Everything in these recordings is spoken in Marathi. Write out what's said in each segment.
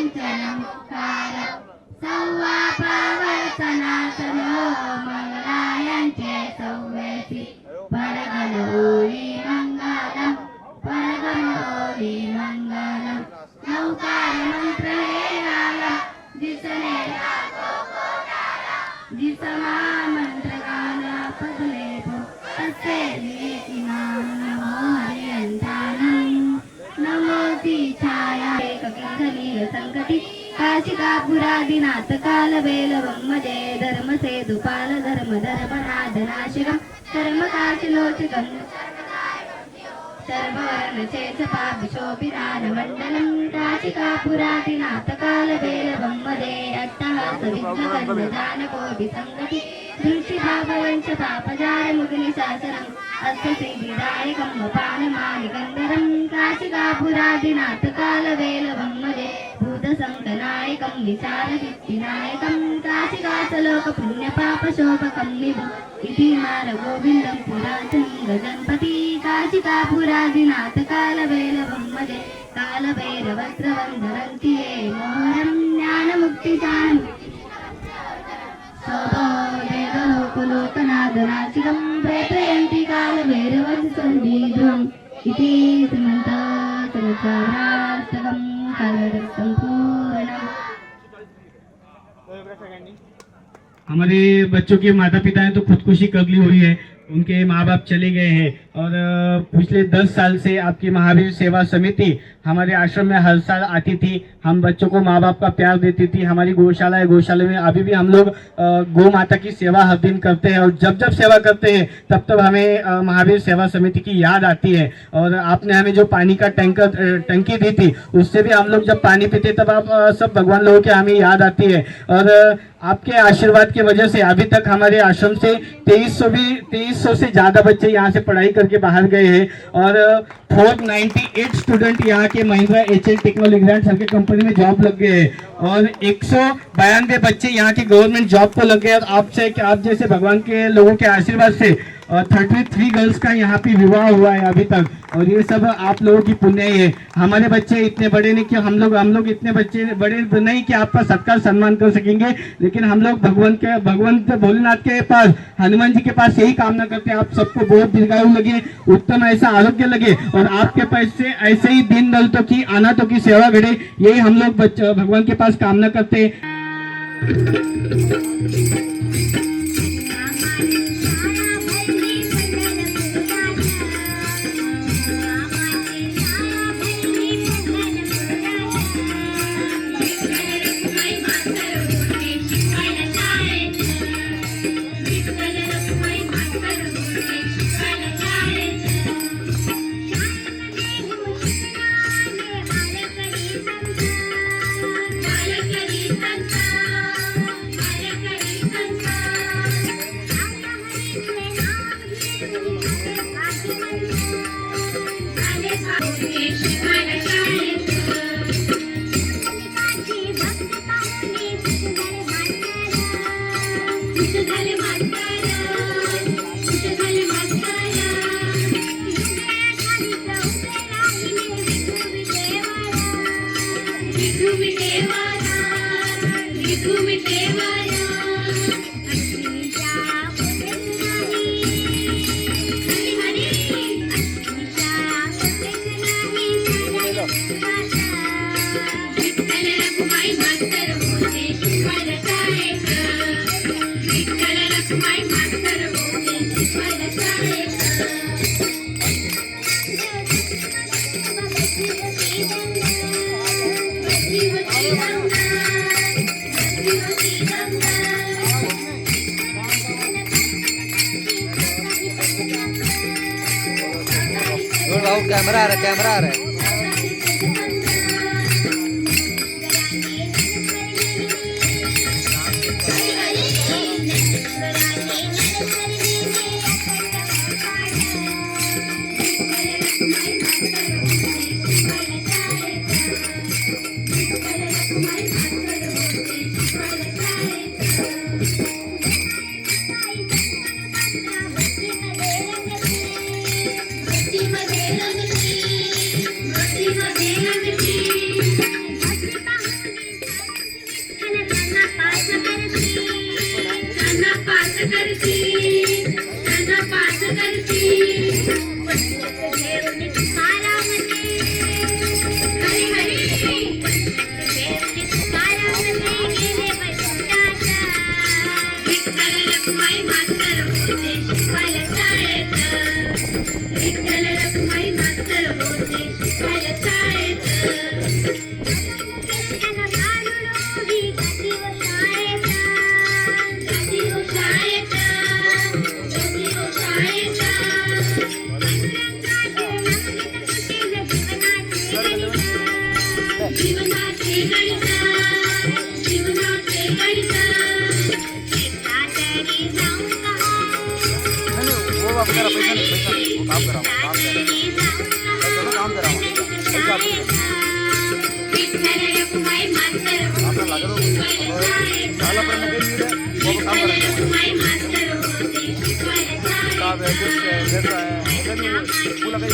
सिंचनमुखार सव्वा पावसनासनो मंगलायांचे सव्वेसी परगम ओळी मंगलम परगम ओळी मंगलम नौकार मंत्र हे आलम जिसने जिसमा मंत्र गाला पदले भो तसे लेखी नाम नमो हरियंतानं नमोती छाया ककिंधनीय संकटी काशिकापुरादिनाथ कालवेलवं मजे धर्म सेतुपाल धर्म धर्मनादनाशिकं धर्मकाशिलोचकं सर्ववर्णचेतपाभिशोभिरानमण्डलं काशिकापुरादिनाथ कालवेलवं मजे अट्टहासविघ्नकर्मदानकोटिसङ्गति दृष्टिभाववंश पापजारमुग्निशासनम् अस्तसिद्धिदायकं वपानमानिकन्दरं काशिकापुरादिनाथ कालवेलवं मजे भूतसङ्कनायकं विचारसिद्धिनायकं काशिकासलोकपुण्यपापशोभकं विभुम् इति मारगोविन्दं पुरातनं गजन्पति काशिकापुरादिनाथ कालवेलवं मजे कालभैरवस्त्रवन्दरन्ति ये मोहरं ज्ञानमुक्तिदानं स्वभोदेवलोकनादनाशिकं प्रेतयन्ति कालभैरवसन्दीध्वम् इति श्रीमन्तसहस्राष्टकं कालरक्तं पूर्णम्। हमारे बच्चों के माता पिता ने तो खुदकुशी कर ली हुई है, उनके माँ बाप चले गए हैं और पिछले 10 साल से आपकी महावीर सेवा समिति हमारे आश्रम में हर साल आती थी। हम बच्चों को माँ बाप का प्यार देती थी। हमारी गौशाला है, गौशाला में अभी भी हम लोग गौ माता की सेवा हर दिन करते हैं और जब जब सेवा करते हैं तब तब हमें महावीर सेवा समिति की याद आती है। और आपने हमें जो पानी का टंकी दी थी उससे भी हम लोग जब पानी पीते तब आप सब भगवान लोगों की हमें याद आती है। और आपके आशीर्वाद की वजह से अभी तक हमारे आश्रम से 2300 से ज़्यादा बच्चे यहाँ से पढ़ाई करके बाहर गए हैं और 498 स्टूडेंट यहाँ के Mahindra HL technology grant sir के कंपनी में जॉब लग गए हैं और 192 बच्चे यहाँ के गवर्नमेंट जॉब को लग गए। और आप जैसे भगवान के लोगों के आशीर्वाद से 33 गर्ल्स का यहाँ पे विवाह हुआ है अभी तक और ये सब आप लोगों की पुण्य ही है। हमारे बच्चे इतने बड़े नहीं कि हम लोग इतने बच्चे बड़े नहीं कि आपका सत्कार सम्मान कर सकेंगे, लेकिन हम लोग भगवंत भोलेनाथ के पास, हनुमान जी के पास यही कामना करते हैं आप सबको बहुत दीर्घायु लगे, उत्तम ऐसा आरोग्य लगे और आपके पास से ऐसे ही दीन दलितों की अनाथों की सेवा घड़े, यही हम लोग भगवान के पास कामना करते हैं। कैमरा आ रहा है। वो आप करा पैसा नहीं वो काम करा चलो काम करा पैसा आपने लगा दो साला पर में कहीं नहीं वो काम करेंगे काम है कुछ जैसा है नहीं वो लगा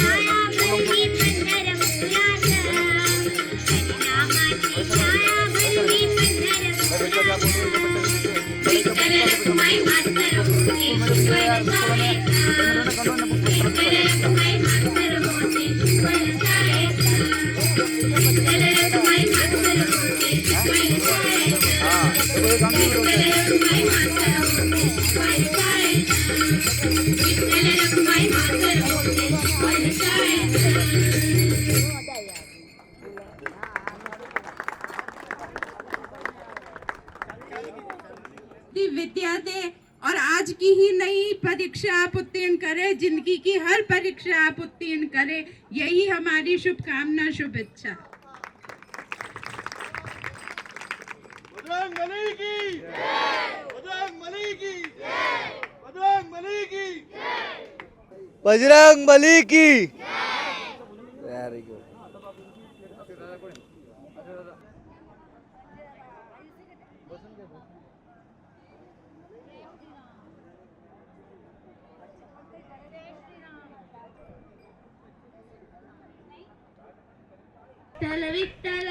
ही विद्या दे और आज की ही नई परीक्षा आप उत्तीर्ण करें, जिंदगी की हर परीक्षा आप उत्तीर्ण करें, यही हमारी शुभकामना शुभेच्छा। बजरंग बली की वेरी गुड विठ्ठल विठ्ठल